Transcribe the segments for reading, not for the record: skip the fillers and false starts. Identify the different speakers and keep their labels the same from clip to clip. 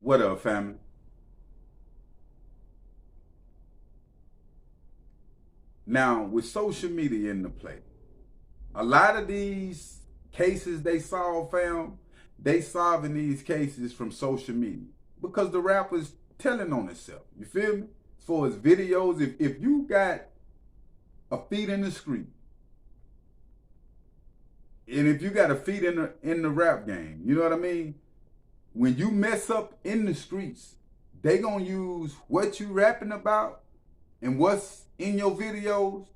Speaker 1: What up, family? Now, with social media in the play, a lot of these cases they solve, fam, they solving these cases from social media because the rapper's telling on himself. You feel me? As far as videos, if you got a feet in the street, and if you got a feet in the rap game, you know what I mean? When you mess up in the streets, they gonna use what you rapping about and what's in your videos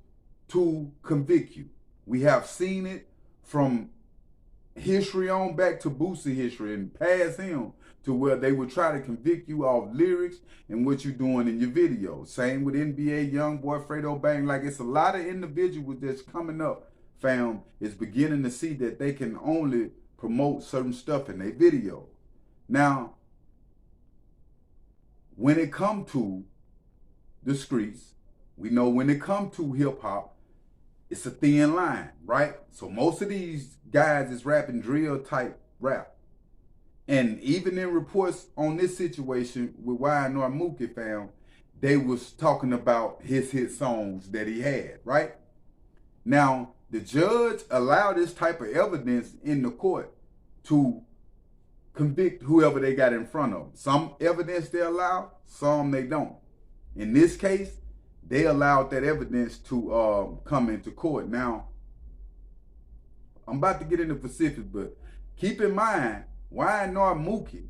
Speaker 1: to convict you. We have seen it from history on back to Boosie history and past him to where they would try to convict you off lyrics and what you're doing in your videos. Same with NBA Youngboy, Fredo Bang. Like, it's a lot of individuals that's coming up, fam, is beginning to see that they can only promote certain stuff in their video. Now, when it come to the streets, we know when it come to hip hop, it's a thin line, right? So most of these guys is rapping drill type rap. And even in reports on this situation with rmookey, fam, they was talking about his hit songs that he had, right? Now, the judge allowed this type of evidence in the court to convict whoever they got in front of them. Some evidence they allow, some they don't. In this case, they allowed that evidence to come into court. Now, I'm about to get into specifics, but keep in mind, rmookey,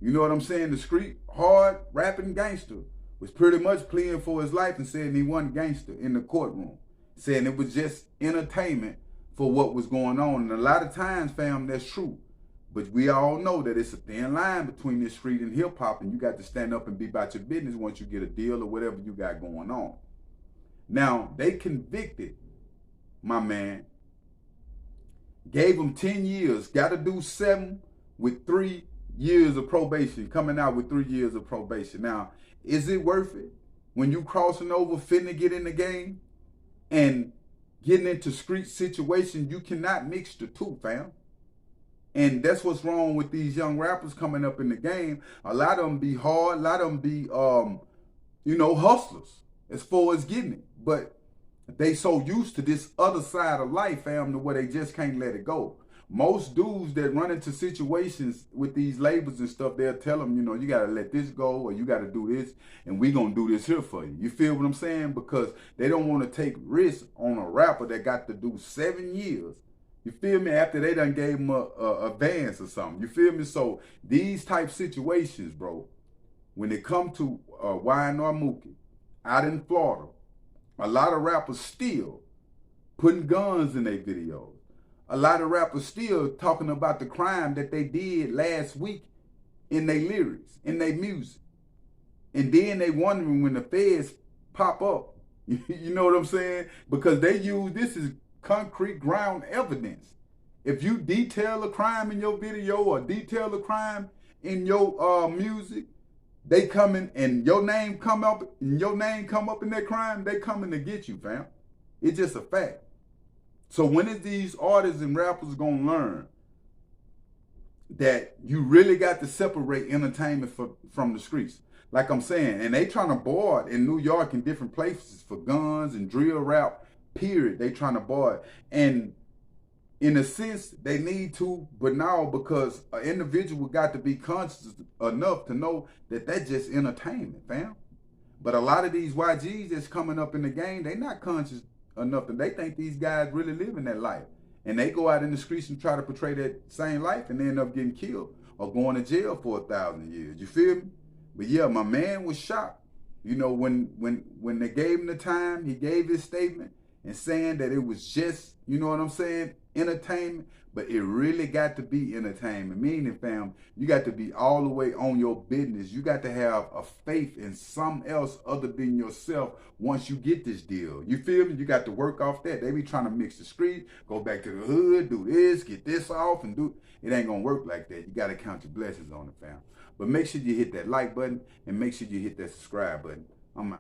Speaker 1: you know what I'm saying, the street hard rapping gangster, was pretty much pleading for his life and saying he wasn't gangster in the courtroom, saying it was just entertainment for what was going on. And a lot of times, fam, that's true. But we all know that it's a thin line between this street and hip hop, and you got to stand up and be about your business once you get a deal or whatever you got going on. Now, they convicted my man, gave him 10 years, got to do 7 with 3 years of probation, coming out with 3 years of probation. Now, is it worth it when you crossing over, finna get in the game and getting into street situations? You cannot mix the two, fam. And that's what's wrong with these young rappers coming up in the game. A lot of them be hard, a lot of them be, hustlers as far as getting it. But they so used to this other side of life, fam, to where they just can't let it go. Most dudes that run into situations with these labels and stuff, they'll tell them, you got to let this go or you got to do this and we going to do this here for you. You feel what I'm saying? Because they don't want to take risks on a rapper that got to do 7 years. You feel me? After they done gave him a advance or something. You feel me? So these type situations, bro, when it come to rmookey out in Florida, a lot of rappers still putting guns in their videos. A lot of rappers still talking about the crime that they did last week in their lyrics, in their music. And then they wondering when the feds pop up. You know what I'm saying? Because they use this as concrete ground evidence. If you detail a crime in your video or detail a crime in your music, they coming and your name come up in that crime, they coming to get you, fam. It's just a fact. So when is these artists and rappers gonna learn that you really got to separate entertainment from the streets? Like I'm saying, and they trying to board in New York and different places for guns and drill rap, period. They trying to board. And in a sense, they need to, but now because an individual got to be conscious enough to know that that's just entertainment, fam. But a lot of these YGs that's coming up in the game, they not conscious enough that they think these guys really living that life. And they go out in the streets and try to portray that same life and they end up getting killed or going to jail for 1,000 years. You feel me? But yeah, my man was shocked. When they gave him the time, he gave his statement and saying that it was just, you know what I'm saying, entertainment, but it really got to be entertainment. Meaning, fam, you got to be all the way on your business. You got to have a faith in something else other than yourself once you get this deal. You feel me? You got to work off that. They be trying to mix the street, go back to the hood, do this, get this off, and do it. Ain't gonna work like that. You got to count your blessings on it, fam. But make sure you hit that like button and make sure you hit that subscribe button.